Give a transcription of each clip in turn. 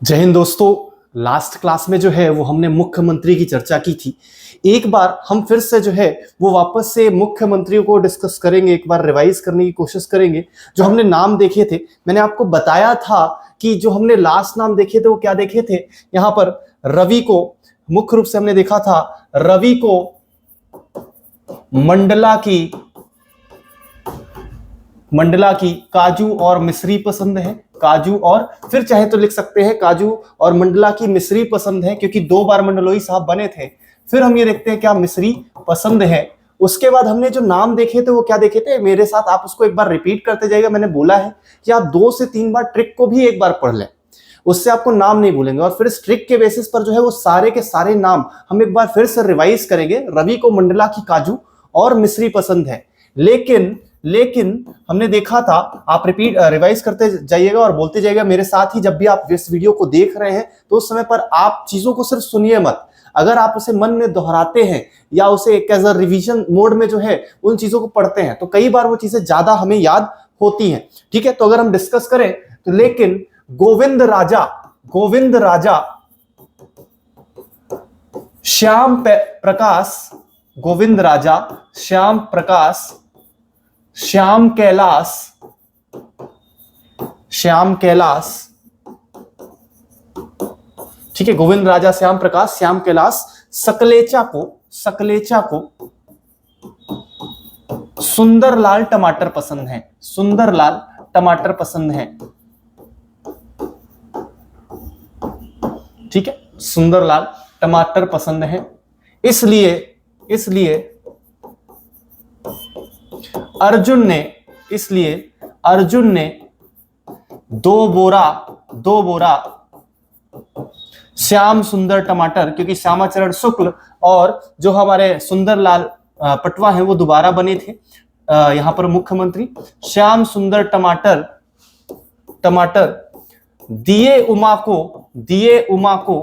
जय हिंद दोस्तों। Last class में जो है वो हमने मुख्यमंत्री की चर्चा की थी। एक बार हम फिर से जो है वो वापस से मुख्यमंत्रियों को डिस्कस करेंगे, एक बार रिवाइज करने की कोशिश करेंगे। जो हमने नाम देखे थे, मैंने आपको बताया था कि जो हमने लास्ट नाम देखे थे वो क्या देखे थे। यहाँ पर रवि को मुख्य रूप से हमने देखा था, रवि को मंडला की काजू और मिश्री पसंद है। काजू और फिर चाहे तो लिख सकते हैं काजू और मंडला की मिश्री पसंद है, क्योंकि 2 बार मंडलोई साहब बने थे। फिर हम ये देखते हैं क्या मिश्री पसंद है। उसके बाद हमने जो नाम देखे थे वो क्या देखे थे, मेरे साथ आप उसको एक बार रिपीट करते जाइएगा। मैंने बोला है कि आप 2 से 3 बार ट्रिक को भी एक बार पढ़ लें, उससे आपको नाम नहीं भूलेंगे। और फिर इस ट्रिक के बेसिस पर जो है वो सारे के सारे नाम हम एक बार फिर से रिवाइज करेंगे। रवि को मंडला की काजू और मिश्री पसंद है, लेकिन हमने देखा था, आप रिवाइज करते जाइएगा और बोलते जाइएगा मेरे साथ ही। जब भी आप इस वीडियो को देख रहे हैं तो उस समय पर आप चीजों को सिर्फ सुनिए मत। अगर आप उसे मन में दोहराते हैं या उसे एक एज अ रिविजन मोड में जो है उन चीजों को पढ़ते हैं तो कई बार वो चीजें ज्यादा हमें याद होती हैं। ठीक है, तो अगर हम डिस्कस करें तो लेकिन गोविंद राजा श्याम प्रकाश, गोविंद राजा श्याम प्रकाश, श्याम कैलाश, ठीक है, गोविंद राजा श्याम प्रकाश, श्याम कैलाश सकलेचा को सुंदरलाल टमाटर पसंद है। सुंदरलाल टमाटर पसंद है, ठीक है, सुंदरलाल टमाटर पसंद है। इसलिए अर्जुन ने 2 बोरा श्याम सुंदर टमाटर, क्योंकि श्यामाचरण शुक्ल और जो हमारे सुंदरलाल पटवा हैं वो दोबारा बने थे यहां पर मुख्यमंत्री। श्याम सुंदर टमाटर दिए उमा को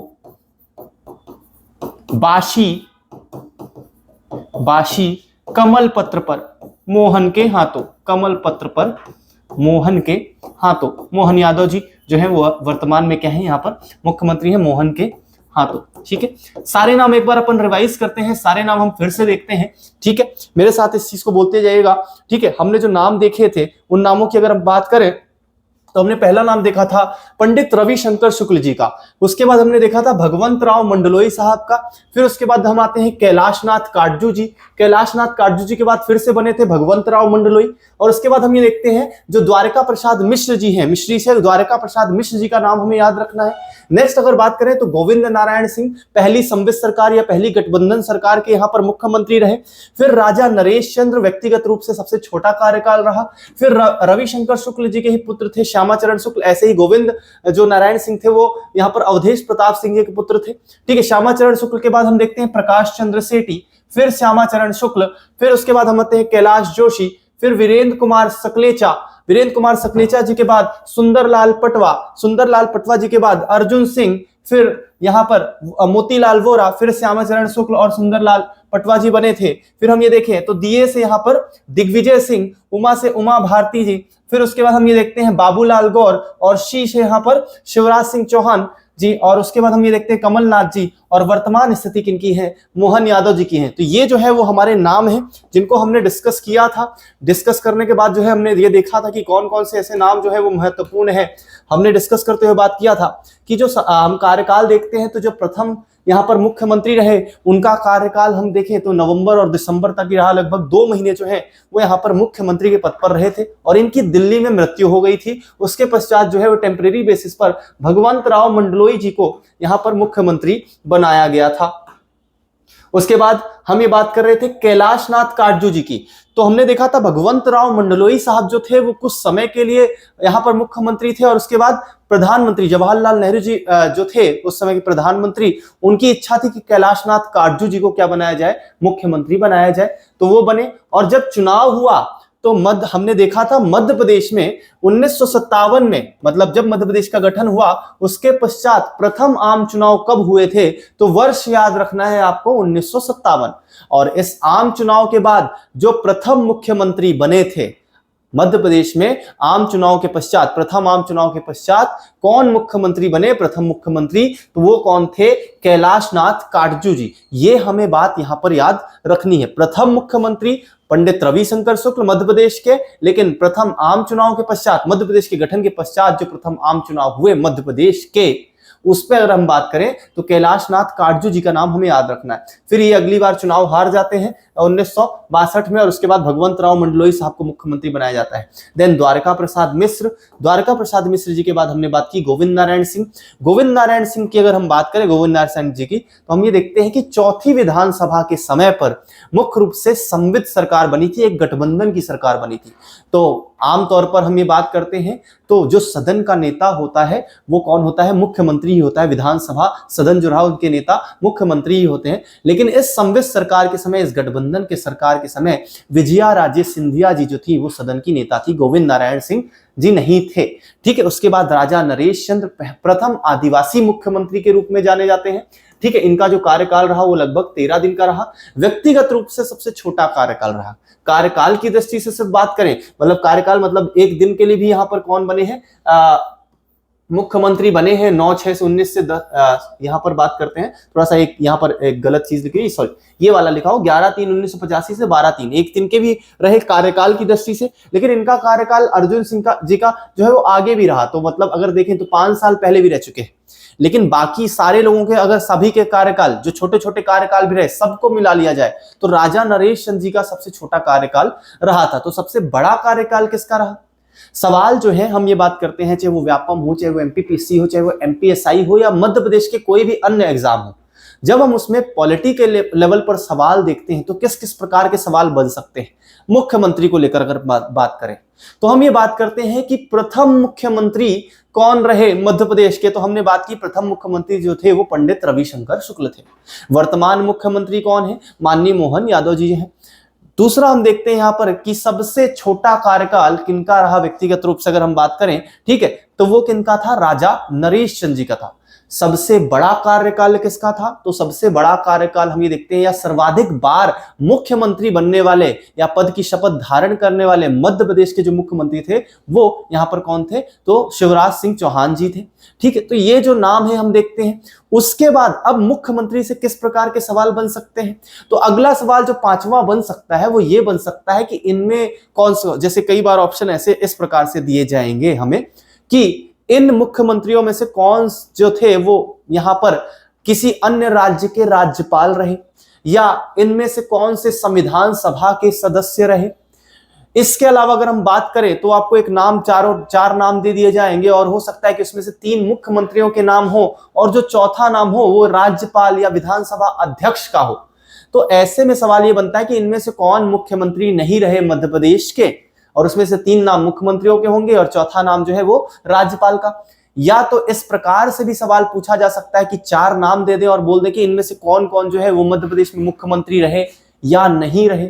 बाशी कमल पत्र पर मोहन के हाथों, कमल पत्र पर मोहन के हाथों। मोहन यादव जी जो है वो वर्तमान में क्या है, यहाँ पर मुख्यमंत्री है, मोहन के हाथों। ठीक है, सारे नाम एक बार अपन रिवाइज करते हैं, सारे नाम हम फिर से देखते हैं। ठीक है, मेरे साथ इस चीज को बोलते जाइएगा। ठीक है, हमने जो नाम देखे थे उन नामों की अगर हम बात करें तो हमने पहला नाम देखा था पंडित रविशंकर शुक्ल जी का। उसके बाद हमने देखा था भगवंत राव मंडलोई साहब का। फिर उसके बाद हम आते हैं कैलाशनाथ काटजू जी। कैलाशनाथ काटजू जी के बाद फिर से बने थे भगवंत राव मंडलोई। और उसके बाद हम ये देखते हैं जो द्वारका प्रसाद मिश्र जी हैं, मिश्री से द्वारका प्रसाद मिश्र जी का नाम हमें याद रखना है। नेक्स्ट अगर बात करें तो गोविंद नारायण सिंह, पहली संवित सरकार या पहली गठबंधन सरकार के यहाँ पर मुख्यमंत्री रहे। फिर राजा नरेश चंद्र, व्यक्तिगत रूप से सबसे छोटा कार्यकाल रहा। फिर रविशंकर शुक्ल जी के ही पुत्र थे श्यामाचरण शुक्ल। ऐसे ही गोविंद जो नारायण सिंह थे वो यहाँ पर अवधेश प्रताप सिंह जी के पुत्र थे। ठीक है, श्यामाचरण शुक्ल के बाद हम देखते हैं प्रकाश चंद्र सेठी, फिर श्यामाचरण शुक्ल, फिर उसके बाद हम आते हैं कैलाश जोशी, फिर वीरेंद्र कुमार सकलेचा जी के बाद सुंदरलाल पटवा जी के बाद अर्जुन सिंह, फिर यहाँ पर मोतीलाल वोरा, फिर श्यामाचरण शुक्ल और सुंदरलाल पटवा जी बने थे। फिर हम ये देखें तो दिए से यहाँ पर दिग्विजय सिंह, उमा से उमा भारती जी, फिर उसके बाद हम ये देखते हैं बाबूलाल गौर और शी से यहाँ पर शिवराज सिंह चौहान जी, और उसके बाद हम ये देखते हैं कमलनाथ जी, और वर्तमान स्थिति किनकी है, मोहन यादव जी की है। तो ये जो है वो हमारे नाम हैं जिनको हमने डिस्कस किया था। डिस्कस करने के बाद जो है हमने ये देखा था कि कौन कौन से ऐसे नाम जो है वो महत्वपूर्ण है। हमने डिस्कस करते हुए बात किया था कि जो हम कार्यकाल देखते हैं तो जो प्रथम यहाँ पर मुख्यमंत्री रहे उनका कार्यकाल हम देखें तो नवंबर और दिसंबर तक ही रहा। लगभग 2 महीने जो है वो यहाँ पर मुख्यमंत्री के पद पर रहे थे और इनकी दिल्ली में मृत्यु हो गई थी। उसके पश्चात जो है वो टेम्परेरी बेसिस पर भगवंत राव मंडलोई जी को यहाँ पर मुख्यमंत्री बनाया गया था। उसके बाद हम ये बात कर रहे थे कैलाशनाथ काटजू जी की। तो हमने देखा था भगवंत राव मंडलोई साहब जो थे वो कुछ समय के लिए यहाँ पर मुख्यमंत्री थे, और उसके बाद प्रधानमंत्री जवाहरलाल नेहरू जी जो थे उस समय के प्रधानमंत्री, उनकी इच्छा थी कि कैलाशनाथ काटजू जी को क्या बनाया जाए, मुख्यमंत्री बनाया जाए। तो वो बने। और जब चुनाव हुआ तो हमने देखा था मध्य प्रदेश में 1957 में, मतलब जब मध्य प्रदेश का गठन हुआ उसके पश्चात प्रथम आम चुनाव कब हुए थे, तो वर्ष याद रखना है आपको 1957। और इस आम चुनाव के बाद जो प्रथम मुख्यमंत्री बने थे मध्य प्रदेश में आम चुनाव के पश्चात, प्रथम आम चुनाव के पश्चात कौन मुख्यमंत्री बने, प्रथम मुख्यमंत्री, तो वो कौन थे, कैलाशनाथ काटजू जी। ये हमें बात यहां पर याद रखनी है। प्रथम मुख्यमंत्री पंडित रविशंकर शुक्ल मध्य प्रदेश के, लेकिन प्रथम आम चुनाव के पश्चात, मध्य प्रदेश के गठन के पश्चात जो प्रथम आम चुनाव हुए मध्य प्रदेश के, उस पर अगर हम बात करें तो कैलाशनाथ काटजू जी का नाम हमें याद रखना है। फिर ये अगली बार चुनाव हार जाते हैं 1962 में, और उसके बाद भगवंत राव मंडलोई साहब को मुख्यमंत्री बनाया जाता है। देन द्वारका प्रसाद मिश्र जी के बाद हमने बात की गोविंद नारायण सिंह। गोविंद नारायण सिंह की अगर हम बात करें, गोविंद नारायण जी की, तो हम ये देखते हैं कि चौथी विधानसभा के समय पर मुख्य रूप से संवित सरकार बनी थी, एक गठबंधन की सरकार बनी थी। तो आमतौर पर हम ये बात करते हैं तो जो सदन का नेता होता है वो कौन होता है, मुख्यमंत्री ही होता है। विधानसभा सदन जो रहा उनके नेता मुख्यमंत्री ही होते हैं। लेकिन इस संवित सरकार के समय, इस गठबंधन के सरकार के समय विजया राजे सिंधिया जी जो थी वो सदन की नेता थी, गोविंद नारायण सिंह जी नहीं थे। ठीक है, उसके बाद राजा नरेश चंद्र प्रथम आदिवासी मुख्यमंत्री के रूप में जाने जाते हैं। ठीक है, इनका जो कार्यकाल रहा वो लगभग 13 दिन का रहा। व्यक्तिगत रूप से सबसे छोटा कार्यकाल रहा। कार्यकाल की दृष्टि से सिर्फ बात करें, मतलब कार्यकाल मतलब एक दिन के लिए भी यहाँ पर कौन बने हैं, मुख्यमंत्री बने हैं 9/6 से 19 से यहाँ पर बात करते हैं, थोड़ा सा एक यहाँ पर एक गलत चीज लिखी, सॉरी ये वाला लिखा हो, 11/3/1985 से 12/3, एक दिन के भी रहे कार्यकाल की दृष्टि से। लेकिन इनका कार्यकाल अर्जुन सिंह जी का जो है वो आगे भी रहा, तो मतलब अगर देखें तो 5 साल पहले भी रह चुके हैं। लेकिन बाकी सारे लोगों के अगर सभी के कार्यकाल, जो छोटे छोटे कार्यकाल भी रहे, सबको मिला लिया जाए तो राजा नरेश चंद्र जी का सबसे छोटा कार्यकाल रहा था। तो सबसे बड़ा कार्यकाल किसका रहा? सवाल जो है हम ये बात करते हैं, चाहे वो व्यापम हो, चाहे वो एमपीपीसी हो, चाहे वो एमपीएसआई हो, या मध्य प्रदेश के कोई भी अन्य एग्जाम हो, जब हम उसमें पॉलिटी के लेवल पर सवाल देखते हैं तो किस किस प्रकार के सवाल बन सकते हैं मुख्यमंत्री को लेकर अगर बात करें, तो हम ये बात करते हैं कि प्रथम मुख्यमंत्री कौन रहे मध्य प्रदेश के। तो हमने बात की प्रथम मुख्यमंत्री जो थे वो पंडित रविशंकर शुक्ल थे। वर्तमान मुख्यमंत्री कौन है? माननीय मोहन यादव जी हैं। दूसरा हम देखते हैं यहाँ पर कि सबसे छोटा कार्यकाल किनका रहा व्यक्तिगत रूप से अगर हम बात करें, ठीक है, तो वो किनका था? राजा नरेश चंद्र जी का था। सबसे बड़ा कार्यकाल किसका था? तो सबसे बड़ा कार्यकाल हम ये देखते हैं, या सर्वाधिक बार मुख्यमंत्री बनने वाले या पद की शपथ धारण करने वाले मध्य प्रदेश के जो मुख्यमंत्री थे वो यहाँ पर कौन थे? तो शिवराज सिंह चौहान जी थे। ठीक है, तो ये जो नाम है हम देखते हैं। उसके बाद अब मुख्यमंत्री से किस प्रकार के सवाल बन सकते हैं? तो अगला सवाल जो 5वां बन सकता है वो ये बन सकता है कि इनमें कौन सा, जैसे कई बार ऑप्शन ऐसे इस प्रकार से दिए जाएंगे हमें कि इन मुख्यमंत्रियों में से कौन जो थे वो यहां पर किसी अन्य राज्य के राज्यपाल रहे, या इनमें से कौन से संविधान सभा के सदस्य रहे। इसके अलावा अगर हम बात करें तो आपको एक नाम, चार नाम दे दिए जाएंगे, और हो सकता है कि उसमें से 3 मुख्यमंत्रियों के नाम हो और जो चौथा नाम हो वो राज्यपाल या विधानसभा अध्यक्ष का हो। तो ऐसे में सवाल ये बनता है कि इनमें से कौन मुख्यमंत्री नहीं रहे मध्य प्रदेश के, और उसमें से 3 नाम मुख्यमंत्रियों के होंगे और चौथा नाम जो है वो राज्यपाल का। या तो इस प्रकार से भी सवाल पूछा जा सकता है कि 4 नाम दे दें और बोल दें कि इनमें से कौन कौन जो है वो मध्य प्रदेश में मुख्यमंत्री रहे या नहीं रहे।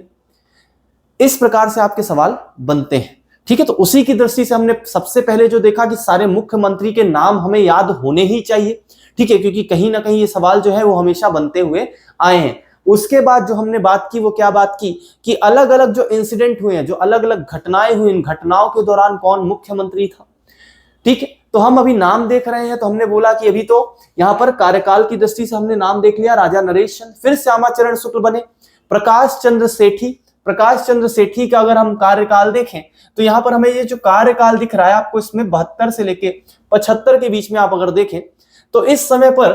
इस प्रकार से आपके सवाल बनते हैं। ठीक है, तो उसी की दृष्टि से हमने सबसे पहले जो देखा कि सारे मुख्यमंत्री के नाम हमें याद होने ही चाहिए। ठीक है, क्योंकि कहीं ना कहीं ये सवाल जो है वो हमेशा बनते हुए आए हैं। उसके बाद जो हमने बात की वो क्या बात की कि अलग अलग जो इंसिडेंट हुए हैं, जो अलग अलग घटनाएं हुई, इन घटनाओं के दौरान कौन मुख्यमंत्री था। ठीक है, तो हम अभी नाम देख रहे हैं, तो हमने बोला कि अभी तो यहां पर कार्यकाल की दृष्टि से हमने नाम देख लिया, राजा नरेश चंद्र, फिर श्यामाचरण शुक्ल बने, प्रकाश चंद्र सेठी का अगर हम कार्यकाल देखें तो यहां पर हमें ये जो कार्यकाल दिख रहा है आपको, इसमें 72 से लेके 75 के बीच में आप अगर देखें तो इस समय पर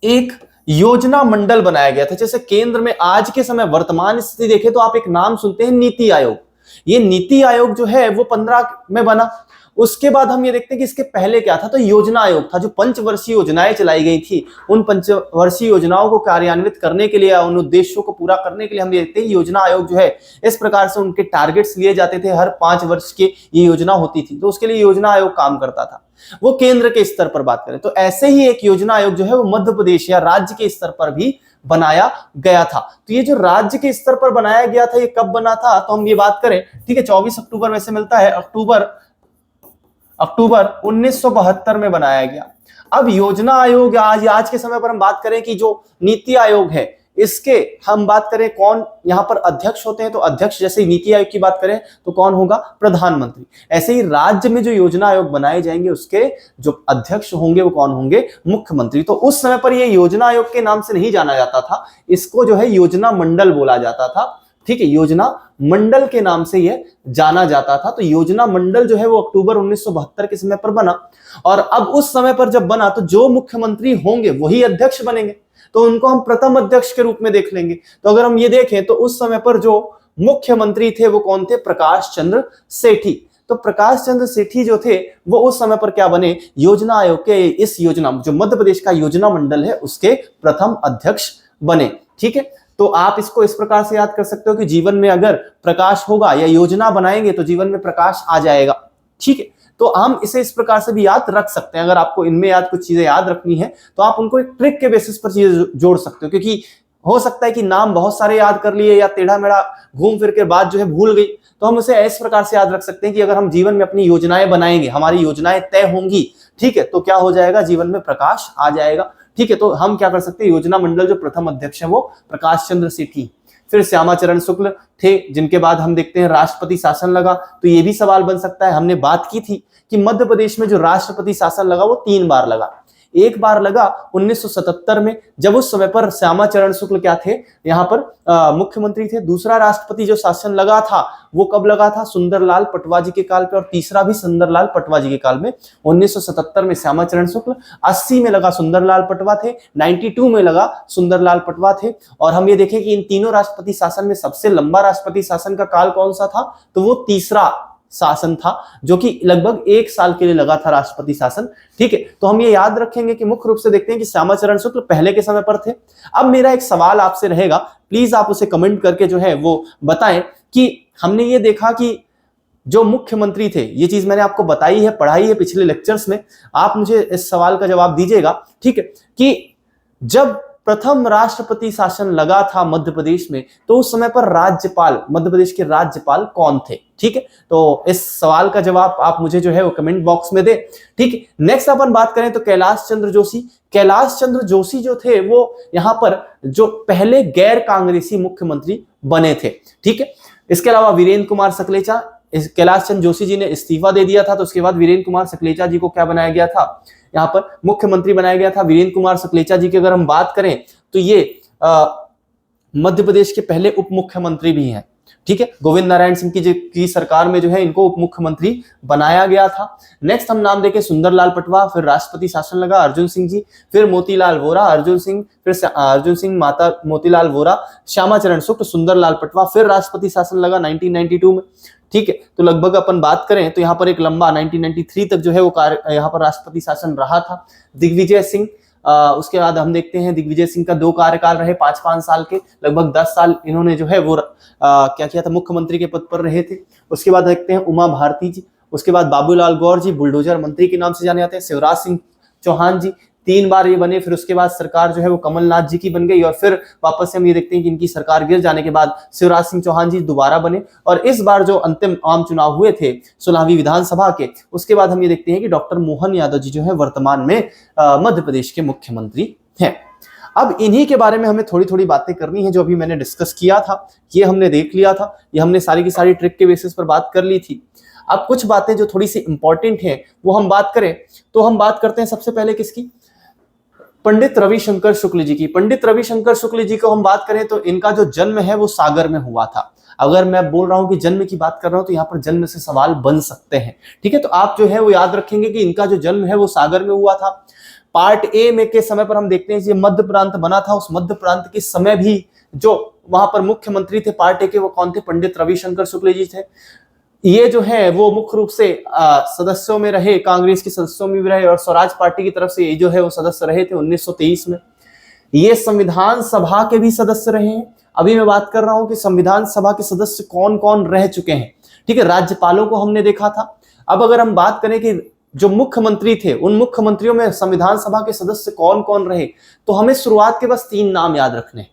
एक योजना मंडल बनाया गया था। जैसे केंद्र में आज के समय वर्तमान स्थिति देखें तो आप एक नाम सुनते हैं नीति आयोग। ये नीति आयोग जो है वो 15 में बना। उसके बाद हम ये देखते हैं कि इसके पहले क्या था, तो योजना आयोग था, जो पंचवर्षीय योजनाएं चलाई गई थी, उन पंचवर्षीय योजनाओं को कार्यान्वित करने के लिए, उन उद्देश्यों को पूरा करने के लिए हम देखते हैं योजना आयोग जो है इस प्रकार से उनके टारगेट्स लिए जाते थे, हर 5 वर्ष की ये योजना होती थी, तो उसके लिए योजना आयोग काम करता था। वो केंद्र के स्तर पर बात करें तो ऐसे ही एक योजना आयोग जो है वो मध्य प्रदेश या राज्य के स्तर पर भी बनाया गया था। तो ये जो राज्य के स्तर पर बनाया गया था, ये कब बना था, तो हम ये बात करें, ठीक है, 24 अक्टूबर वैसे मिलता है, अक्टूबर 1972 में बनाया गया। अब योजना आयोग आज के समय पर हम बात करें कि जो नीति आयोग है इसके हम बात करें कौन यहाँ पर अध्यक्ष होते हैं, तो अध्यक्ष जैसे नीति आयोग की बात करें तो कौन होगा, प्रधानमंत्री। ऐसे ही राज्य में जो योजना आयोग बनाए जाएंगे उसके जो अध्यक्ष होंगे वो कौन होंगे, मुख्यमंत्री। तो उस समय पर ये योजना आयोग के नाम से नहीं जाना जाता था, इसको जो है योजना मंडल बोला जाता था, ठीक है, योजना मंडल के नाम से यह जाना जाता था। तो योजना मंडल जो है वो अक्टूबर 1972 के समय पर बना, और अब उस समय पर जब बना तो जो मुख्यमंत्री होंगे वही अध्यक्ष बनेंगे, तो उनको हम प्रथम अध्यक्ष के रूप में देख लेंगे। तो अगर हम ये देखें तो उस समय पर जो मुख्यमंत्री थे वो कौन थे, प्रकाश चंद्र सेठी। तो प्रकाश चंद्र सेठी जो थे वो उस समय पर क्या बने, योजना आयोग के इस योजना जो मध्य प्रदेश का योजना मंडल है उसके प्रथम अध्यक्ष बने, ठीक है। तो आप इसको इस प्रकार से याद कर सकते हो कि जीवन में अगर प्रकाश होगा या योजना बनाएंगे तो जीवन में प्रकाश आ जाएगा, ठीक है। तो हम इसे इस प्रकार से भी याद रख सकते हैं। अगर आपको इनमें याद कुछ चीजें याद रखनी है तो आप उनको एक ट्रिक के बेसिस पर चीजें जोड़ सकते हो, क्योंकि हो सकता है कि नाम बहुत सारे याद कर लिए या टेढ़ा मेढ़ा घूम फिर के बाद जो है भूल गई, तो हम उसे इस प्रकार से याद रख सकते हैं कि अगर हम जीवन में अपनी योजनाएं बनाएंगे, हमारी योजनाएं तय होंगी, ठीक है, तो क्या हो जाएगा, जीवन में प्रकाश आ जाएगा, ठीक है। तो हम क्या कर सकते हैं, योजना मंडल जो प्रथम अध्यक्ष है वो प्रकाश चंद्र सेठी। फिर श्यामाचरण शुक्ल थे, जिनके बाद हम देखते हैं राष्ट्रपति शासन लगा। तो ये भी सवाल बन सकता है, हमने बात की थी कि मध्य प्रदेश में जो राष्ट्रपति शासन लगा वो 3 बार लगा। एक बार लगा 1977 में, जब उस समय पर श्यामाचरण शुक्ल क्या थे, यहाँ पर मुख्यमंत्री थे। दूसरा राष्ट्रपति जो शासन लगा था वो कब लगा था, सुंदरलाल पटवा जी के काल पे, और तीसरा भी सुंदरलाल पटवा जी के काल में। 1977 में श्यामाचरण शुक्ल, 80 में लगा सुंदरलाल पटवा थे, 92 में लगा सुंदरलाल पटवा थे। और हम ये देखें कि इन तीनों राष्ट्रपति शासन में सबसे लंबा राष्ट्रपति शासन का काल कौन सा था, तो वो तीसरा शासन था, जो कि लगभग 1 साल के लिए लगा था राष्ट्रपति शासन, ठीक है। तो हम ये याद रखेंगे कि मुख्य रूप से देखते हैं कि श्यामाचरण शुक्ल पहले के समय पर थे। अब मेरा एक सवाल आपसे रहेगा, प्लीज आप उसे कमेंट करके जो है वो बताएं कि हमने ये देखा कि जो मुख्यमंत्री थे, ये चीज मैंने आपको बताई है, पढ़ाई है पिछले लेक्चर्स में, आप मुझे इस सवाल का जवाब दीजिएगा, ठीक है, कि जब प्रथम राष्ट्रपति शासन लगा था मध्य प्रदेश में तो उस समय पर राज्यपाल, मध्य प्रदेश के राज्यपाल कौन थे, ठीक है। तो इस सवाल का जवाब आप मुझे जो है वो कमेंट बॉक्स में दे, ठीक है। नेक्स्ट अपन बात करें तो कैलाश चंद्र जोशी। कैलाश चंद्र जोशी जो थे वो यहाँ पर जो पहले गैर कांग्रेसी मुख्यमंत्री बने थे, ठीक है। इसके अलावा वीरेंद्र कुमार सकलेचा, कैलाश चंद्र जोशी जी ने इस्तीफा दे दिया था, तो उसके बाद वीरेंद्र कुमार सकलेचा जी को क्या बनाया गया था, यहाँ पर मुख्यमंत्री बनाया गया था। वीरेंद्र कुमार सकलेचा जी की अगर हम बात करें तो ये मध्य प्रदेश के पहले उप मुख्यमंत्री भी हैं, ठीक है। गोविंद नारायण सिंह की सरकार में जो है इनको उप मुख्यमंत्री बनाया गया था। नेक्स्ट हम नाम देखें सुंदरलाल पटवा, फिर राष्ट्रपति शासन लगा अर्जुन सिंह जी, फिर मोतीलाल वोरा, अर्जुन सिंह, फिर अर्जुन सिंह, माता मोतीलाल वोरा, श्यामाचरण शुक्ल, सुंदरलाल पटवा, फिर राष्ट्रपति शासन लगा 1992 में, ठीक है। तो लगभग अपन बात करें तो यहाँ पर एक लंबा 1993 तक जो है वो यहाँ पर राष्ट्रपति शासन रहा था। दिग्विजय सिंह, उसके बाद हम देखते हैं दिग्विजय सिंह का 2 कार्यकाल रहे 5-5 साल के, लगभग 10 साल इन्होंने जो है वो क्या किया था, मुख्यमंत्री के पद पर रहे थे। उसके बाद देखते हैं उमा भारती जी, उसके बाद बाबूलाल गौर जी, बुलडोजर मंत्री के नाम से जाने जाते हैं। शिवराज सिंह चौहान जी 3 बार ये बने, फिर उसके बाद सरकार जो है वो कमलनाथ जी की बन गई, और फिर वापस से हम ये देखते हैं कि इनकी सरकार गिर जाने के बाद शिवराज सिंह चौहान जी दोबारा बने। और इस बार जो अंतिम आम चुनाव हुए थे 16वीं विधानसभा के, उसके बाद हम ये देखते हैं कि डॉक्टर मोहन यादव जी जो है वर्तमान में मध्य प्रदेश के मुख्यमंत्री हैं। अब इन्हीं के बारे में हमें थोड़ी थोड़ी बातें करनी है, जो अभी मैंने डिस्कस किया था, ये हमने देख लिया था, ये हमने सारी की सारी ट्रिक के बेसिस पर बात कर ली थी। अब कुछ बातें जो थोड़ी सी इंपॉर्टेंट हैं वो हम बात करें तो हम बात करते हैं सबसे पहले किसकी, पंडित रविशंकर शुक्ल जी की। पंडित रविशंकर शुक्ल जी को हम बात करें तो इनका जो जन्म है वो सागर में हुआ था। अगर मैं बोल रहा हूं कि जन्म की बात कर रहा हूं तो यहाँ पर जन्म से सवाल बन सकते हैं, ठीक है। तो आप जो है वो याद रखेंगे कि इनका जो जन्म है वो सागर में हुआ था। पार्ट ए में के समय पर हम देखते हैं मध्य प्रांत बना था, उस मध्य प्रांत के समय भी जो वहां पर मुख्यमंत्री थे पार्ट ए के वो कौन थे, पंडित रविशंकर शुक्ल जी थे। ये जो है वो मुख्य रूप से सदस्यों में रहे, कांग्रेस के सदस्यों में भी रहे, और स्वराज पार्टी की तरफ से ये जो है वो सदस्य रहे थे 1923 में। ये संविधान सभा के भी सदस्य रहे हैं। अभी मैं बात कर रहा हूं कि संविधान सभा के सदस्य कौन कौन रह चुके हैं, ठीक है। राज्यपालों को हमने देखा था। अब अगर हम बात करें कि जो मुख्यमंत्री थे उन मुख्यमंत्रियों में संविधान सभा के सदस्य कौन कौन रहे, तो हमें शुरुआत के बस 3 नाम याद रखने हैं।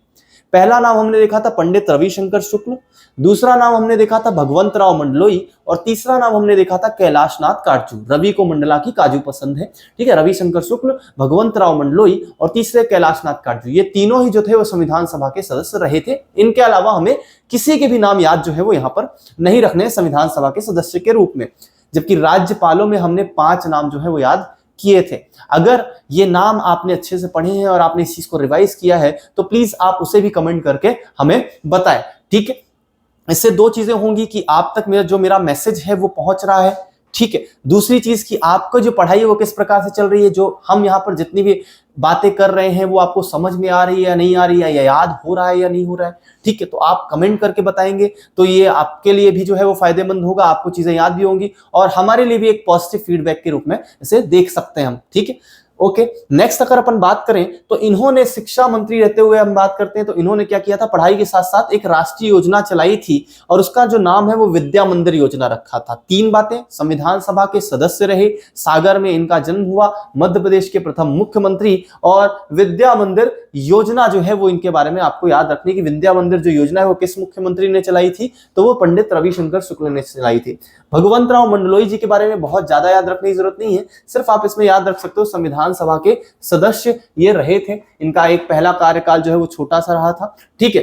पहला नाम हमने देखा था पंडित रविशंकर शुक्ल, दूसरा नाम हमने देखा था भगवंत राव मंडलोई, और तीसरा नाम हमने देखा था कैलाशनाथ काटजू। रवि को मंडला की काजू पसंद है, ठीक है। रविशंकर शुक्ल, भगवंत राव मंडलोई और तीसरे कैलाशनाथ काटजू, ये तीनों ही जो थे वो संविधान सभा के सदस्य रहे थे। इनके अलावा हमें किसी के भी नाम याद जो है वो यहाँ पर नहीं रखने संविधान सभा के सदस्य के रूप में। जबकि राज्यपालों में हमने 5 नाम जो है वो याद किए थे। अगर ये नाम आपने अच्छे से पढ़े हैं और आपने इस चीज को रिवाइज किया है तो प्लीज आप उसे भी कमेंट करके हमें बताएं, ठीक है। इससे 2 चीजें होंगी कि आप तक मेरा मैसेज है वो पहुंच रहा है, ठीक है। दूसरी चीज कि आपको जो पढ़ाई है वो किस प्रकार से चल रही है, जो हम यहाँ पर जितनी भी बातें कर रहे हैं वो आपको समझ में आ रही है या नहीं आ रही है, या याद हो रहा है या नहीं हो रहा है, ठीक है। तो आप कमेंट करके बताएंगे तो ये आपके लिए भी जो है वो फायदेमंद होगा, आपको चीजें याद भी होंगी और हमारे लिए भी एक पॉजिटिव फीडबैक के रूप में इसे देख सकते हैं हम, ठीक है। ओके, नेक्स्ट अगर अपन बात करें तो इन्होंने शिक्षा मंत्री रहते हुए हम बात करते हैं तो इन्होंने क्या किया था, पढ़ाई के साथ साथ एक राष्ट्रीय योजना चलाई थी और उसका जो नाम है वो विद्या मंदिर योजना रखा था। 3 बातें, संविधान सभा के सदस्य रहे, सागर में इनका जन्म हुआ, मध्य प्रदेश के प्रथम मुख्यमंत्री, और विद्या मंदिर योजना जो है वो इनके बारे में आपको याद रखने की। विद्या मंदिर जो योजना है वो किस मुख्यमंत्री ने चलाई थी, तो वो पंडित रविशंकर शुक्ल ने चलाई थी। भगवंत राव मंडलोई जी के बारे में बहुत ज्यादा याद रखने की जरूरत नहीं है, सिर्फ आप इसमें याद रख सकते हो संविधान सभा के सदस्य ये रहे थे। इनका एक पहला कार्यकाल जो है वो छोटा सा रहा था, ठीक है।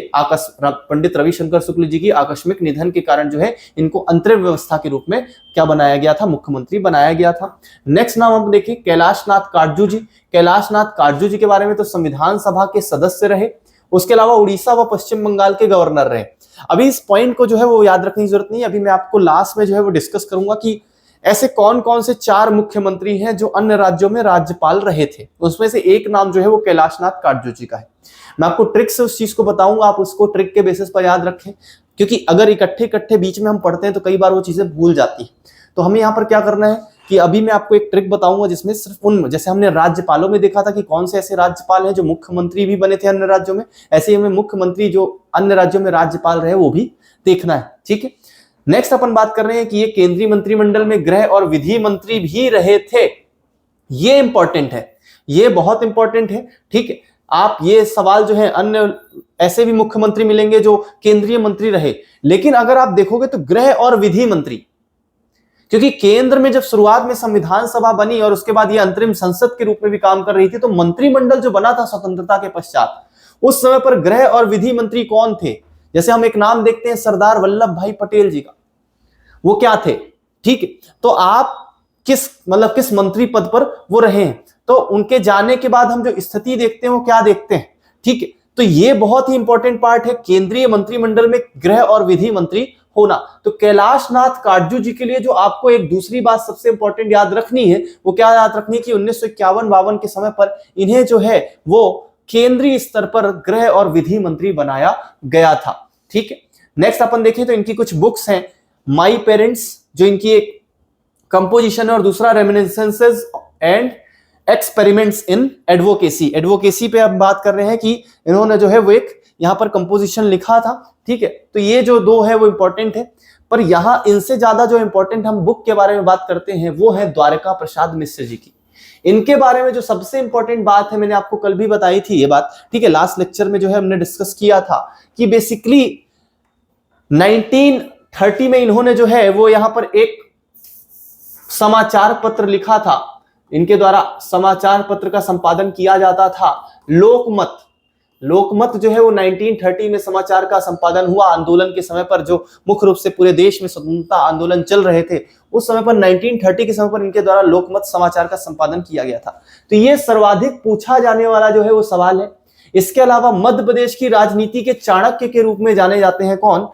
पंडित रविशंकर शुक्ल जी की आकस्मिक निधन के कारण जो है इनको अंतरिम व्यवस्था के रूप में क्या बनाया गया था, मुख्यमंत्री बनाया गया था। नेक्स्ट नाम हम देखें कैलाशनाथ काटजू जी। कैलाशनाथ काटजू जी के बारे में तो संविधान सभा के सदस्य रहे, उसके अलावा उड़ीसा व पश्चिम बंगाल के गवर्नर रहे। अभी इस पॉइंट को जो है वो याद रखने की जरूरत नहीं है, अभी मैं आपको लास्ट में जो है वो डिस्कस करूंगा कि ऐसे कौन कौन से 4 मुख्यमंत्री हैं जो अन्य राज्यों में राज्यपाल रहे थे। उसमें से एक नाम जो है वो कैलाशनाथ काटजू जी का है। मैं आपको ट्रिक से उस चीज को बताऊंगा, आप उसको ट्रिक के बेसिस पर याद रखें, क्योंकि अगर इकट्ठे बीच में हम पढ़ते हैं तो कई बार वो चीजें भूल जाती है। तो हमें यहाँ पर क्या करना है कि अभी मैं आपको एक ट्रिक बताऊंगा जिसमें सिर्फ उन, जैसे हमने राज्यपालों में देखा था कि कौन से ऐसे राज्यपाल हैं जो मुख्यमंत्री भी बने थे अन्य राज्यों में, ऐसे ही हमें मुख्यमंत्री जो अन्य राज्यों में राज्यपाल रहे वो भी देखना है, ठीक है। नेक्स्ट अपन बात कर रहे हैं कि ये केंद्रीय मंत्रिमंडल में गृह और विधि मंत्री भी रहे थे। ये इंपॉर्टेंट है, ये बहुत इंपॉर्टेंट है, ठीक है। आप ये सवाल जो है, अन्य ऐसे भी मुख्यमंत्री मिलेंगे जो केंद्रीय मंत्री रहे, लेकिन अगर आप देखोगे तो गृह और विधि मंत्री, क्योंकि केंद्र में जब शुरुआत में संविधान सभा बनी और उसके बाद ये अंतरिम संसद के रूप में भी काम कर रही थी, तो मंत्रिमंडल जो बना था स्वतंत्रता के पश्चात, उस समय पर गृह और विधि मंत्री कौन थे। जैसे हम एक नाम देखते हैं सरदार वल्लभ भाई पटेल जी का, वो क्या थे, ठीक है। तो आप किस मंत्री पद पर वो रहे हैं, तो उनके जाने के बाद हम जो स्थिति देखते हैं वो क्या देखते हैं, ठीक है। तो ये बहुत ही इंपॉर्टेंट पार्ट है, केंद्रीय मंत्रिमंडल में गृह और विधि मंत्री होना। तो कैलाशनाथ काटजू जी के लिए जो आपको एक दूसरी बात सबसे इंपॉर्टेंट याद रखनी है, वो क्या याद रखनी है कि 1951-52 के समय पर इन्हें जो है वो केंद्रीय स्तर पर गृह और विधि मंत्री बनाया गया था, ठीक है। नेक्स्ट अपन देखें तो इनकी कुछ बुक्स हैं, माई पेरेंट्स जो इनकी एक कंपोजिशन है, और दूसरा reminiscences and experiments in advocacy. Advocacy पे हम बात कर रहे हैं कि इन्होंने जो है वो एक यहाँ पर कंपोजिशन लिखा था, ठीक है। तो ये जो 2 है वो इंपॉर्टेंट है, पर यहाँ इनसे ज्यादा जो इंपॉर्टेंट हम बुक के बारे में बात करते हैं वो है द्वारका प्रसाद मिश्र जी की। इनके बारे में जो सबसे इंपॉर्टेंट बात है, मैंने आपको कल भी बताई थी ये बात, ठीक है, लास्ट लेक्चर में जो है हमने डिस्कस किया था कि बेसिकली 1930 में इन्होंने जो है वो यहाँ पर एक समाचार पत्र लिखा था। इनके द्वारा समाचार पत्र का संपादन किया जाता था लोकमत। लोकमत जो है वो 1930 में समाचार का संपादन हुआ, आंदोलन के समय पर जो मुख्य रूप से पूरे देश में स्वतंत्रता आंदोलन चल रहे थे, उस समय पर 1930 के समय पर इनके द्वारा लोकमत समाचार का संपादन किया गया था। तो ये सर्वाधिक पूछा जाने वाला जो है वो सवाल है। इसके अलावा मध्य प्रदेश की राजनीति के चाणक्य के रूप में जाने जाते हैं कौन,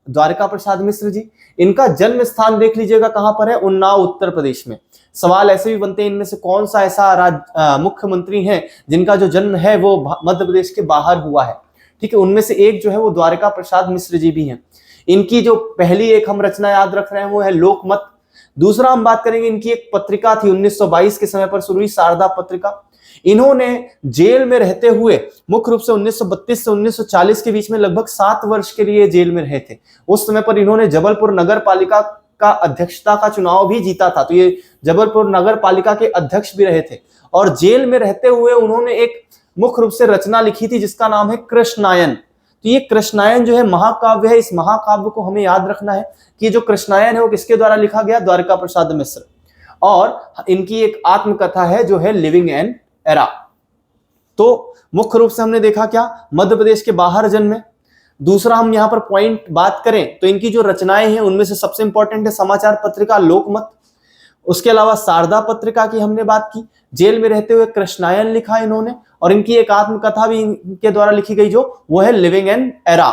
द्वारका प्रसाद मिश्र जी। इनका जन्म स्थान देख लीजिएगा कहां पर है, उन्नाव उत्तर प्रदेश में। सवाल ऐसे भी बनते हैं इनमें से कौन सा ऐसा मुख्यमंत्री है जिनका जो जन्म है वो मध्य प्रदेश के बाहर हुआ है, ठीक है। उनमें से एक जो है वो द्वारका प्रसाद मिश्र जी भी हैं। इनकी जो पहली एक हम रचना याद रख रहे हैं वो है लोकमत। दूसरा हम बात करेंगे, इनकी एक पत्रिका थी 1922 के समय पर शुरू हुई, शारदा पत्रिका। इन्होंने जेल में रहते हुए मुख्य रूप से 1932 से 1940 के बीच में लगभग 7 वर्ष के लिए जेल में रहे थे। उस समय पर इन्होंने जबलपुर नगर पालिका का अध्यक्षता का चुनाव भी जीता था, तो ये जबलपुर नगर पालिका के अध्यक्ष भी रहे थे। और जेल में रहते हुए उन्होंने एक मुख्य रूप से रचना लिखी थी जिसका नाम है कृष्णायन। तो ये कृष्णायन जो है महाकाव्य है। इस महाकाव्य को हमें याद रखना है कि जो कृष्णायन है वो किसके द्वारा लिखा गया, द्वारका प्रसाद मिश्र। और इनकी एक आत्मकथा है जो है लिविंग एन एरा। तो मुख्य रूप से हमने देखा क्या, मध्य प्रदेश के बाहर जन्मे। दूसरा हम यहाँ पर पॉइंट बात करें तो इनकी जो रचनाएं हैं उनमें से सबसे इंपॉर्टेंट है समाचार पत्रिका लोकमत। उसके अलावा शारदा पत्रिका की हमने बात की। जेल में रहते हुए कृष्णायन लिखा इन्होंने, और इनकी एक आत्मकथा भी इनके द्वारा लिखी गई जो वो है लिविंग एन एरा।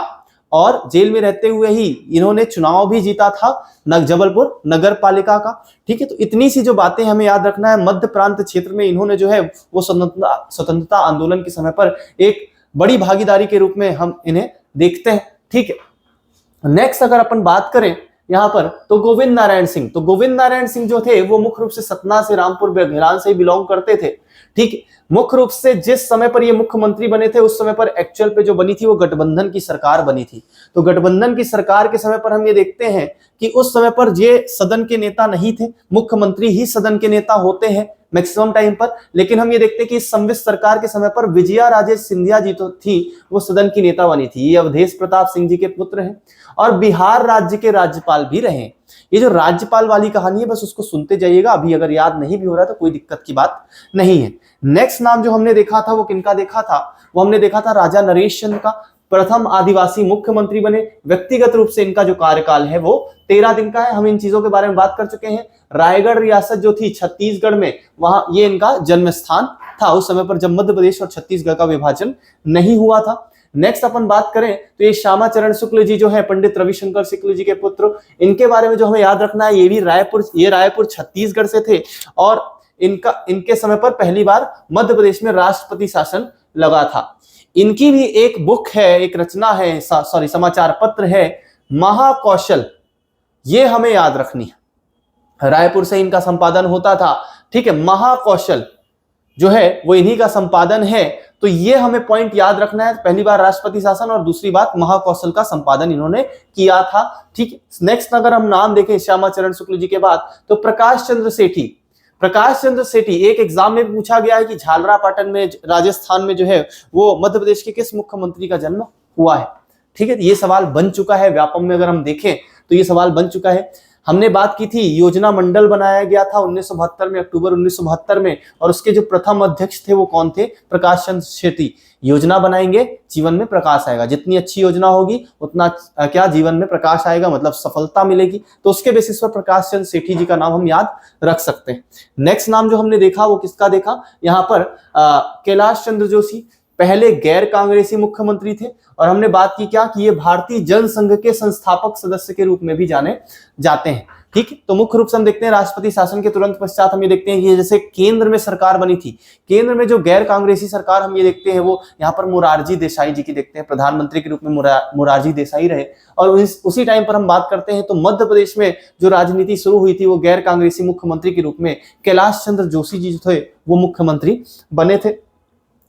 और जेल में रहते हुए ही इन्होंने चुनाव भी जीता था जबलपुर नगर पालिका का। ठीक है, तो इतनी सी जो बातें हमें याद रखना है। मध्य प्रांत क्षेत्र में इन्होंने जो है वो स्वतंत्रता आंदोलन के समय पर एक बड़ी भागीदारी के रूप में हम इन्हें देखते हैं। ठीक है, नेक्स्ट अगर अपन बात करें यहाँ पर तो गोविंद नारायण सिंह। तो गोविंद नारायण सिंह जो थे वो मुख्य रूप से सतना से, रामपुर बेघेलान से बिलोंग करते थे। ठीक है, मुख्य रूप से जिस समय पर ये मुख्यमंत्री बने थे उस समय पर एक्चुअल पे जो बनी थी वो गठबंधन की सरकार बनी थी। तो गठबंधन की सरकार के समय पर हम ये देखते हैं कि उस समय पर ये सदन के नेता नहीं थे, मुख्यमंत्री ही सदन के नेता होते हैं मैक्सिमम टाइम पर। लेकिन हम ये देखते हैं कि संवित सरकार के समय पर विजया राजे सिंधिया जी तो थी, वो सदन की नेता बनी थी। ये अवधेश प्रताप सिंह जी के पुत्र हैं और बिहार राज्य के राज्यपाल भी रहे। ये जो राज्यपाल वाली कहानी है बस उसको सुनते जाइएगा, अभी अगर याद नहीं भी हो रहा तो कोई दिक्कत की बात नहीं है। नेक्स्ट नाम जो हमने देखा था वो किनका देखा था, वो हमने देखा था राजा नरेश चंद्र का। प्रथम आदिवासी मुख्यमंत्री बने। व्यक्तिगत रूप से इनका जो कार्यकाल है वो 13 दिन का है। हम इन चीजों के बारे में बात कर चुके हैं। रायगढ़ रियासत जो थी छत्तीसगढ़ में, वहां ये इनका जन्म स्थान था उस समय पर जब मध्य प्रदेश और छत्तीसगढ़ का विभाजन नहीं हुआ था। नेक्स्ट अपन बात करें तो ये श्यामा चरण शुक्ल जी जो है पंडित रविशंकर शुक्ल जी के पुत्र, इनके बारे में जो हमें याद रखना है, ये रायपुर छत्तीसगढ़ से थे और इनके समय पर पहली बार मध्य प्रदेश में राष्ट्रपति शासन लगा था। इनकी भी एक बुक है, एक रचना है, समाचार पत्र है महाकौशल, ये हमें याद रखनी है। रायपुर से इनका संपादन होता था। ठीक है, महाकौशल जो है वो इन्हीं का संपादन है। तो ये हमें पॉइंट याद रखना है, पहली बार राष्ट्रपति शासन और दूसरी बात महाकौशल का संपादन इन्होंने किया था। ठीक है, नेक्स्ट अगर हम नाम देखें श्यामा चरण शुक्ल जी के बाद तो प्रकाश चंद्र सेठी। प्रकाश चंद्र सेठी एक एग्जाम में पूछा गया है कि झालरापाटन में राजस्थान में जो है वो मध्य प्रदेश के किस मुख्यमंत्री का जन्म हुआ है। ठीक है, ये सवाल बन चुका है व्यापम में, अगर हम देखें तो ये सवाल बन चुका है। हमने बात की थी योजना मंडल बनाया गया था 1972 में, अक्टूबर 1972 में, और उसके जो प्रथम अध्यक्ष थे वो कौन थे, प्रकाश चंद्र सेठी। योजना बनाएंगे जीवन में प्रकाश आएगा, जितनी अच्छी योजना होगी उतना क्या जीवन में प्रकाश आएगा, मतलब सफलता मिलेगी। तो उसके बेसिस पर प्रकाश चंद्र सेठी जी का नाम हम याद रख सकते हैं। नेक्स्ट नाम जो हमने देखा वो किसका देखा, यहाँ पर कैलाश चंद्र जोशी पहले गैर कांग्रेसी मुख्यमंत्री थे और हमने बात की क्या कि ये भारतीय जनसंघ के संस्थापक सदस्य के रूप में भी जाने जाते हैं। ठीक है, तो मुख्य रूप से हम देखते हैं राष्ट्रपति शासन के तुरंत पश्चात हम ये देखते हैं कि जैसे केंद्र में सरकार बनी थी, केंद्र में जो गैर कांग्रेसी सरकार हम ये देखते हैं वो यहाँ पर मोरारजी देसाई जी की देखते हैं, प्रधानमंत्री के रूप में मोरारजी देसाई रहे। और उसी टाइम पर हम बात करते हैं तो मध्य प्रदेश में जो राजनीति शुरू हुई थी वो गैर कांग्रेसी मुख्यमंत्री के रूप में कैलाश चंद्र जोशी जी जो थे वो मुख्यमंत्री बने थे।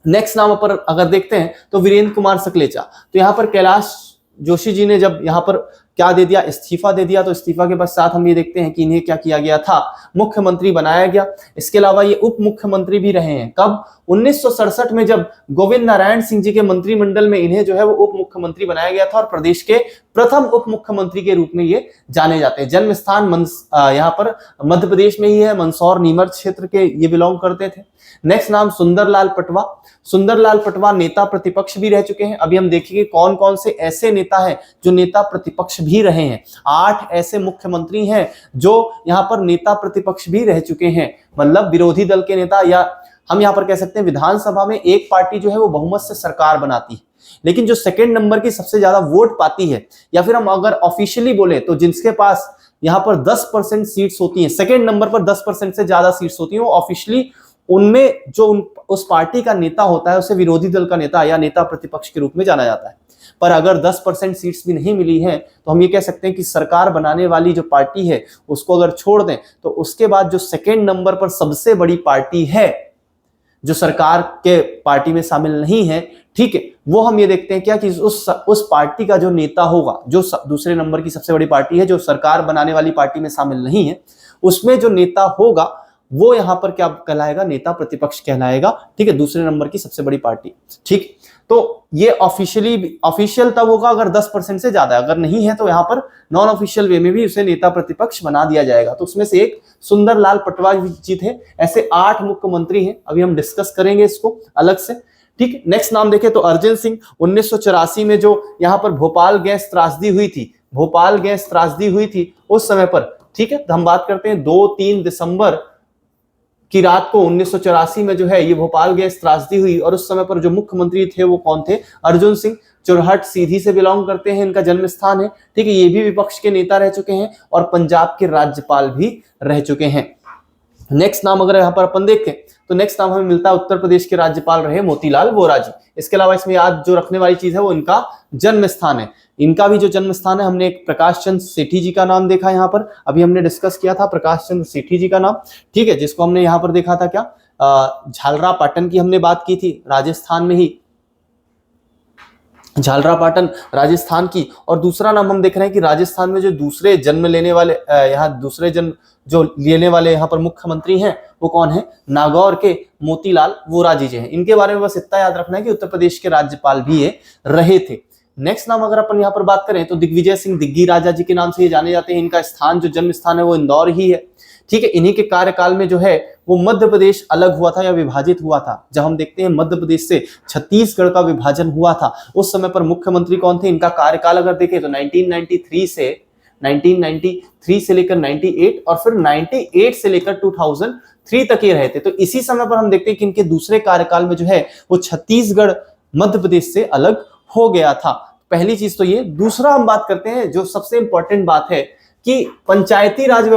नेक्स्ट नाम पर अगर देखते हैं तो वीरेंद्र कुमार सकलेचा। तो यहाँ पर कैलाश जोशी जी ने जब यहाँ पर क्या दे दिया, इस्तीफा दे दिया, तो इस्तीफा के पश्चात हम ये देखते हैं कि इन्हें क्या किया गया था, मुख्यमंत्री बनाया गया। इसके अलावा ये उप मुख्यमंत्री भी रहे हैं। कब, 1967 में जब गोविंद नारायण सिंह जी के मंत्रिमंडल में इन्हें जो है वो उप मुख्यमंत्री बनाया गया था और प्रदेश के प्रथम उप मुख्यमंत्री के रूप में ये जाने जाते हैं। जन्म स्थान यहाँ पर मध्य प्रदेश में ही है, मंदसौर नीमच क्षेत्र के ये बिलोंग करते थे। नेक्स्ट नाम सुंदरलाल पटवा। सुंदरलाल पटवा नेता प्रतिपक्ष भी रह चुके हैं। अभी हम देखेंगे कौन कौन से ऐसे नेता हैं जो नेता प्रतिपक्ष भी रहे हैं। 8 ऐसे मुख्यमंत्री हैं जो यहाँ पर नेता प्रतिपक्ष भी रह चुके हैं, मतलब विरोधी दल के नेता, या हम यहाँ पर कह सकते हैं विधानसभा में एक पार्टी जो है वो बहुमत से सरकार बनाती है, लेकिन जो सेकेंड नंबर की सबसे ज्यादा वोट पाती है, या फिर हम अगर ऑफिशियली बोले तो जिनके पास यहाँ पर 10% सीट्स होती हैं, सेकेंड नंबर पर 10% से ज्यादा सीट्स होती हैं, वो ऑफिशियली उनमें जो उस पार्टी का नेता होता है उसे विरोधी दल का नेता या नेता प्रतिपक्ष के रूप में जाना जाता है। पर अगर 10% सीट्स भी नहीं मिली है तो हम ये कह सकते हैं कि सरकार बनाने वाली जो पार्टी है उसको अगर छोड़ दें तो उसके बाद जो सेकेंड नंबर पर सबसे बड़ी पार्टी है जो सरकार के पार्टी में शामिल नहीं है, ठीक है, वो हम ये देखते हैं क्या कि उस पार्टी का जो नेता होगा, जो दूसरे नंबर की सबसे बड़ी पार्टी है जो सरकार बनाने वाली पार्टी में शामिल नहीं है, उसमें जो नेता होगा वो यहाँ पर क्या कहलाएगा, नेता प्रतिपक्ष कहलाएगा। ठीक है, दूसरे नंबर की सबसे बड़ी पार्टी। ठीक, तो ये ऑफिशियल तब होगा अगर 10% से ज्यादा, अगर नहीं है तो यहाँ पर नॉन ऑफिशियल वे में भी उसे नेता प्रतिपक्ष बना दिया जाएगा। तो उसमें से एक सुंदरलाल पटवारी जी थे। ऐसे 8 मुख्यमंत्री हैं, अभी हम डिस्कस करेंगे इसको अलग से। ठीक, नेक्स्ट नाम देखें तो अर्जन सिंह। 1984 में जो यहाँ पर भोपाल गैस त्रासदी हुई थी, उस समय पर, ठीक है, तो हम बात करते हैं 2-3 दिसंबर की रात को 1984 में जो है ये भोपाल गैस त्रासदी हुई, और उस समय पर जो मुख्यमंत्री थे वो कौन थे, अर्जुन सिंह। चुरहट सीधी से बिलोंग करते हैं, इनका जन्म स्थान है। ठीक है, ये भी विपक्ष के नेता रह चुके हैं और पंजाब के राज्यपाल भी रह चुके हैं। नेक्स्ट नाम अगर यहाँ पर अपन देखें तो नेक्स्ट नाम हमें मिलता है उत्तर प्रदेश के राज्यपाल रहे मोतीलाल वोरा जी। इसके अलावा इसमें याद जो रखने वाली चीज है वो इनका जन्म स्थान है। इनका भी जो जन्म स्थान है, हमने एक प्रकाश चंद्र सेठी जी का नाम देखा यहाँ पर, अभी हमने डिस्कस किया था प्रकाश चंद्र सेठी जी का नाम। ठीक है, जिसको हमने यहाँ पर देखा था क्या, झालरापाटन की हमने बात की थी, राजस्थान में ही झालरापाटन राजस्थान की। और दूसरा नाम हम देख रहे हैं कि राजस्थान में जो दूसरे जन्म लेने वाले यहाँ पर मुख्यमंत्री हैं वो कौन है, नागौर के मोतीलाल वोरा जी हैं। इनके बारे में बस इतना याद रखना है कि उत्तर प्रदेश के राज्यपाल भी ये रहे थे। नेक्स्ट नाम अगर अपन यहाँ पर बात करें तो दिग्विजय सिंह दिग्गी राजा जी के नाम से ये जाने जाते हैं। इनका स्थान जो जन्म स्थान है वो इंदौर ही है। ठीक है, इन्हीं के कार्यकाल में जो है वो मध्य प्रदेश अलग हुआ था या विभाजित हुआ था। जब हम देखते हैं मध्य प्रदेश से छत्तीसगढ़ का विभाजन हुआ था, उस समय पर मुख्यमंत्री कौन थे, इनका कार्यकाल अगर देखें तो 1993 से लेकर 98 और फिर 98 से लेकर 2003 तक ये रहे थे। तो इसी समय पर हम देखते हैं कि इनके दूसरे कार्यकाल में जो है वो छत्तीसगढ़ मध्य प्रदेश से अलग हो गया था। पहली चीज तो ये। दूसरा हम बात करते हैं जो सबसे इंपॉर्टेंट बात है कि पंचायती राज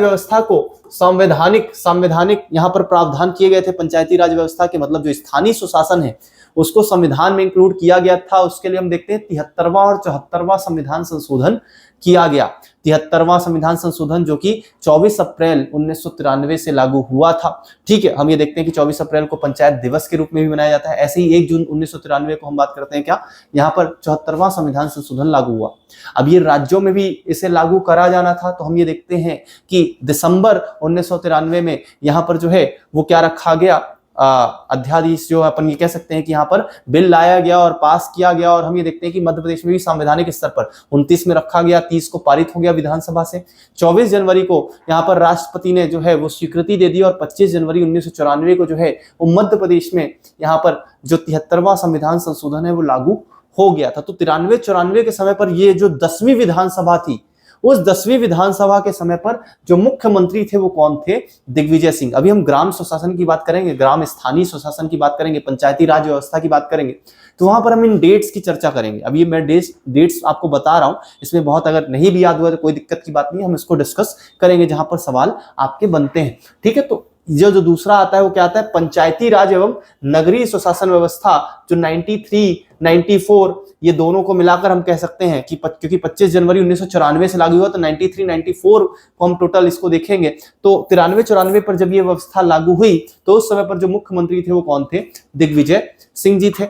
व्यवस्था को संवैधानिक यहाँ पर प्रावधान किए गए थे। पंचायती राज व्यवस्था के मतलब जो स्थानीय सुशासन है उसको संविधान में इंक्लूड किया गया था। उसके लिए हम देखते हैं 73वां और 74वां संविधान संशोधन किया गया। 73वां संविधान संशोधन जो कि 24 अप्रैल 1993 से लागू हुआ था। ठीक है, हम ये देखते हैं कि 24 अप्रैल को पंचायत दिवस के रूप में भी मनाया जाता है। ऐसे ही 1 जून 1993 को हम बात करते हैं क्या, यहाँ पर 74वां संविधान संशोधन लागू हुआ। अब ये राज्यों में भी इसे लागू करा जाना था, तो हम ये देखते हैं कि दिसंबर 1993 में यहाँ पर जो है वो क्या रखा गया, अध्यादेश जो अपन ये कह सकते हैं कि यहाँ पर बिल लाया गया और पास किया गया। और हम ये देखते हैं कि मध्य प्रदेश में भी संवैधानिक स्तर पर 29 में रखा गया, 30 को पारित हो गया विधानसभा से। 24 जनवरी को यहाँ पर राष्ट्रपति ने जो है वो स्वीकृति दे दी और 25 जनवरी 1994 को जो है वो मध्य प्रदेश में यहाँ पर जो 73वां संविधान संशोधन है वो लागू हो गया था। तो 93-94 के समय पर ये जो 10वीं विधानसभा थी, उस 10वीं विधानसभा के समय पर जो मुख्यमंत्री थे वो कौन थे, दिग्विजय सिंह। अभी हम ग्राम सुशासन की बात करेंगे, ग्राम स्थानीय सुशासन की बात करेंगे, पंचायती राज व्यवस्था की बात करेंगे, तो वहां पर हम इन डेट्स की चर्चा करेंगे। अभी ये मैं डेट्स आपको बता रहा हूं, इसमें बहुत अगर नहीं भी याद हुआ तो कोई दिक्कत की बात नहीं, हम इसको डिस्कस करेंगे जहां पर सवाल आपके बनते हैं। ठीक है, तो जो दूसरा आता है वो क्या आता है, पंचायती राज एवं नगरीय सुशासन व्यवस्था, जो 93, 94 ये दोनों को मिलाकर हम कह सकते हैं कि क्योंकि 25 जनवरी 1994 से लागू हुआ तो 93, 94 को हम टोटल इसको देखेंगे तो 93-94 पर जब ये व्यवस्था लागू हुई तो उस समय पर जो मुख्यमंत्री थे वो कौन थे, दिग्विजय सिंह जी थे।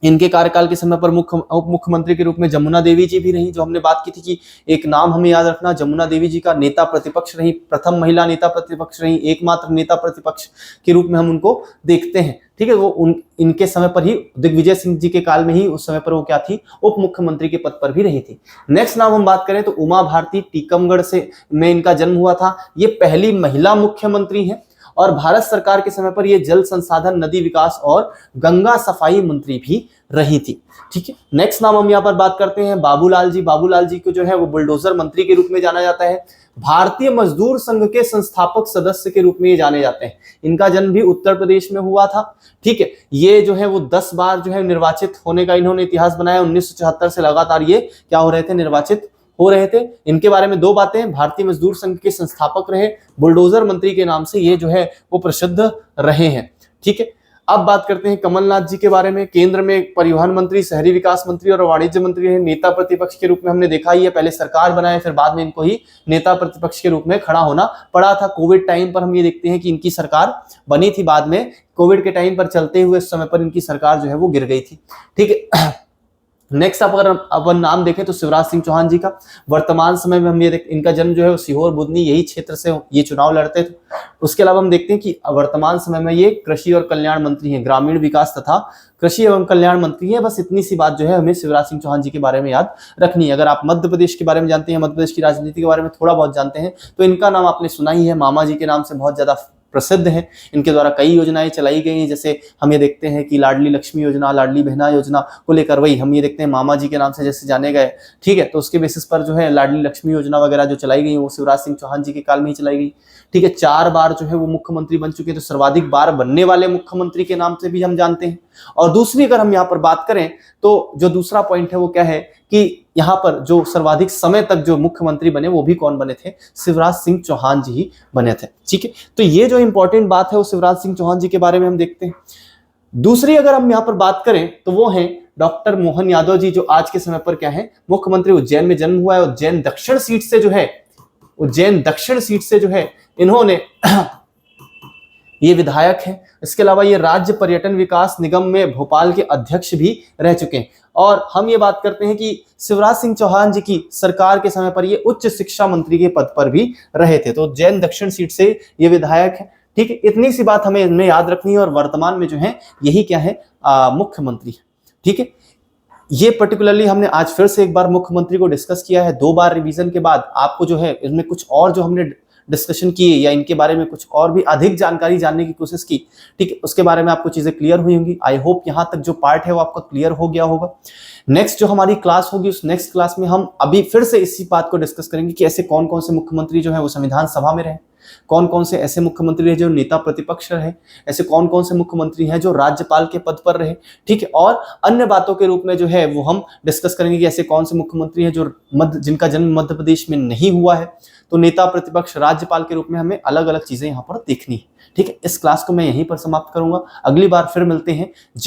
इनके कार्यकाल के समय पर उप मुख्यमंत्री के रूप में जमुना देवी जी भी रही, जो हमने बात की थी कि एक नाम हमें याद रखना, जमुना देवी जी का नेता प्रतिपक्ष रही, प्रथम महिला नेता प्रतिपक्ष रही, एकमात्र नेता प्रतिपक्ष के रूप में हम उनको देखते हैं। ठीक है, वो इनके समय पर ही, दिग्विजय सिंह जी के काल में ही उस समय पर वो क्या थी, उप मुख्यमंत्री के पद पर भी रही थी। नेक्स्ट नाम हम बात करें तो उमा भारती टीकमगढ़ में इनका जन्म हुआ था। ये पहली महिला मुख्यमंत्री है और भारत सरकार के समय पर ये जल संसाधन, नदी विकास और गंगा सफाई मंत्री भी रही थी। ठीक है, नेक्स्ट नाम हम यहाँ पर बात करते हैं बाबूलाल जी। बाबूलाल जी को जो है वो बुलडोजर मंत्री के रूप में जाना जाता है। भारतीय मजदूर संघ के संस्थापक सदस्य के रूप में ये जाने जाते हैं। इनका जन्म भी उत्तर प्रदेश में हुआ था। ठीक है, ये जो है वो 10 बार जो है निर्वाचित होने का इन्होंने इतिहास बनाया। 1974 से लगातार ये क्या हो रहे थे, निर्वाचित हो रहे थे। इनके बारे में 2 बातें, भारतीय मजदूर संघ के संस्थापक रहे, बुलडोजर मंत्री के नाम से ये जो है वो प्रसिद्ध रहे हैं। ठीक है, अब बात करते हैं कमलनाथ जी के बारे में। केंद्र में परिवहन मंत्री, शहरी विकास मंत्री और वाणिज्य मंत्री रहे। नेता प्रतिपक्ष के रूप में हमने देखा ही है, पहले सरकार बनाए फिर बाद में इनको ही नेता प्रतिपक्ष के रूप में खड़ा होना पड़ा था। कोविड टाइम पर हम ये देखते हैं कि इनकी सरकार बनी थी, बाद में कोविड के टाइम पर चलते हुए इस समय पर इनकी सरकार जो है वो गिर गई थी। ठीक है, नेक्स्ट अगर अपन नाम देखें तो शिवराज सिंह चौहान जी का, वर्तमान समय में हम ये इनका जन्म जो है सीहोर बुधनी यही क्षेत्र से ये चुनाव लड़ते थे। उसके अलावा हम देखते हैं कि वर्तमान समय में ये कृषि और कल्याण मंत्री हैं, ग्रामीण विकास तथा कृषि एवं कल्याण मंत्री है। बस इतनी सी बात जो है हमें शिवराज सिंह चौहान जी के बारे में याद रखनी है। अगर आप मध्य प्रदेश के बारे में जानते हैं, मध्य प्रदेश की राजनीति के बारे में थोड़ा बहुत जानते हैं, तो इनका नाम आपने सुना ही है, मामा जी के नाम से बहुत ज्यादा प्रसिद्ध है। इनके द्वारा कई योजनाएं चलाई गई हैं, जैसे हम ये देखते हैं कि लाडली लक्ष्मी योजना, लाडली बहना योजना को लेकर वही हम ये देखते हैं मामा जी के नाम से जैसे जाने गए, ठीक है। तो उसके बेसिस पर जो है लाडली लक्ष्मी योजना वगैरह जो चलाई गई वो शिवराज सिंह चौहान जी के काल में ही चलाई गई, ठीक है। 4 बार जो है वो मुख्यमंत्री बन चुके हैं, तो सर्वाधिक बार बनने वाले मुख्यमंत्री के नाम से भी हम जानते हैं। और दूसरी अगर हम यहाँ पर बात करें तो जो दूसरा पॉइंट है वो क्या है कि यहाँ पर जो सर्वाधिक समय तक जो मुख्यमंत्री बने वो भी कौन बने थे, शिवराज सिंह चौहान जी ही बने थे, ठीक है। तो ये जो इंपॉर्टेंट बात है वो शिवराज सिंह चौहान जी के बारे में हम देखते हैं। दूसरी अगर हम यहाँ पर बात करें तो वो है डॉक्टर मोहन यादव जी, जो आज के समय पर क्या है मुख्यमंत्री। उज्जैन में जन्म हुआ है, उज्जैन दक्षिण सीट से जो है, उज्जैन दक्षिण सीट से जो है इन्होंने ये विधायक हैं। इसके अलावा ये राज्य पर्यटन विकास निगम में भोपाल के अध्यक्ष भी रह चुके हैं। और हम ये बात करते हैं कि शिवराज सिंह चौहान जी की सरकार के समय पर ये उच्च शिक्षा मंत्री के पद पर भी रहे थे। तो उज्जैन दक्षिण सीट से ये विधायक है, ठीक है। इतनी सी बात हमें इनमें याद रखनी है। और वर्तमान में जो है यही क्या है मुख्यमंत्री, ठीक है। ये पर्टिकुलरली हमने आज फिर से एक बार मुख्यमंत्री को डिस्कस किया है, 2 बार रिवीजन के बाद आपको जो है इसमें कुछ और जो हमने डिस्कशन किए या इनके बारे में कुछ और भी अधिक जानकारी जानने की कोशिश की, ठीक है, उसके बारे में आपको चीजें क्लियर हुई होंगी। आई होप यहाँ तक जो पार्ट है वो आपका क्लियर हो गया होगा। नेक्स्ट जो हमारी क्लास होगी उस नेक्स्ट क्लास में हम अभी फिर से इसी बात को डिस्कस करेंगे कि ऐसे कौन कौन से मुख्यमंत्री जो है वो संविधान सभा में रहे, कौन कौन से ऐसे मुख्यमंत्री रहे जो नेता प्रतिपक्ष रहे, ऐसे कौन कौन से मुख्यमंत्री हैं जो राज्यपाल के पद पर रहे, ठीक है। और अन्य बातों के रूप में जो है वो हम डिस्कस करेंगे कि ऐसे कौन से मुख्यमंत्री हैं जो जिनका जन्म मध्य प्रदेश में नहीं हुआ है। तो नेता प्रतिपक्ष राज्यपाल के रूप में हमें अलग अलग चीजें यहाँ पर देखनी है, ठीक है। इस क्लास को मैं यहीं पर समाप्त करूंगा, अगली बार फिर मिलते हैं।